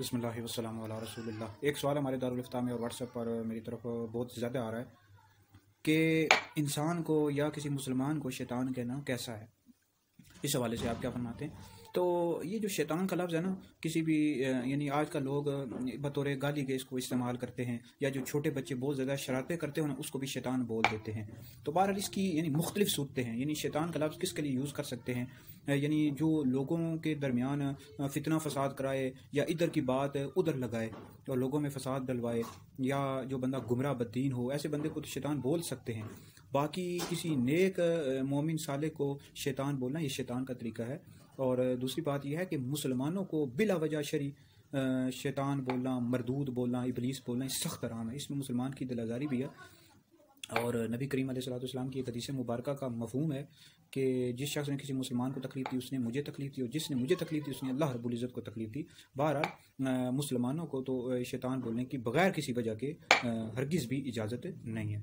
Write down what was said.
بسم اللہ والسلام علی رسول اللہ۔ ایک سوال ہمارے دارالفتاء میں اور واٹس ایپ پر میری طرف بہت زیادہ آ رہا ہے کہ انسان کو یا کسی مسلمان کو شیطان کہنا کیسا ہے؟ اس حوالے سے آپ کیا فرماتے ہیں؟ تو یہ جو شیطان کا لفظ ہے نا، کسی بھی یعنی آج کل لوگ بطور گالی کے اس کو استعمال کرتے ہیں، یا جو چھوٹے بچے بہت زیادہ شرارتیں کرتے ہیں نا اس کو بھی شیطان بول دیتے ہیں۔ تو بہرحال اس کی یعنی مختلف صورتیں ہیں، یعنی شیطان کا لفظ کس کے لیے یوز کر سکتے ہیں، یعنی جو لوگوں کے درمیان فتنہ فساد کرائے یا ادھر کی بات ادھر لگائے اور لوگوں میں فساد ڈلوائے، یا جو بندہ گمراہ بدین ہو، ایسے بندے کو تو شیطان بول سکتے ہیں۔ باقی کسی نیک مومن صالح کو شیطان بولنا یہ شیطان کا طریقہ ہے۔ اور دوسری بات یہ ہے کہ مسلمانوں کو بلا وجہ شیطان بولنا، مردود بولنا، ابلیس بولنا یہ سخت حرام ہے، اس میں مسلمان کی دل آزاری بھی ہے۔ اور نبی کریم علیہ الصلوۃ والسلام کی ایک حدیث مبارکہ کا مفہوم ہے کہ جس شخص نے کسی مسلمان کو تکلیف دی اس نے مجھے تکلیف دی، اور جس نے مجھے تکلیف دی اس نے اللہ رب العزت کو تکلیف دی۔ بہرحال مسلمانوں کو تو شیطان بولنے کی بغیر کسی وجہ کے ہرگز بھی اجازت نہیں ہے۔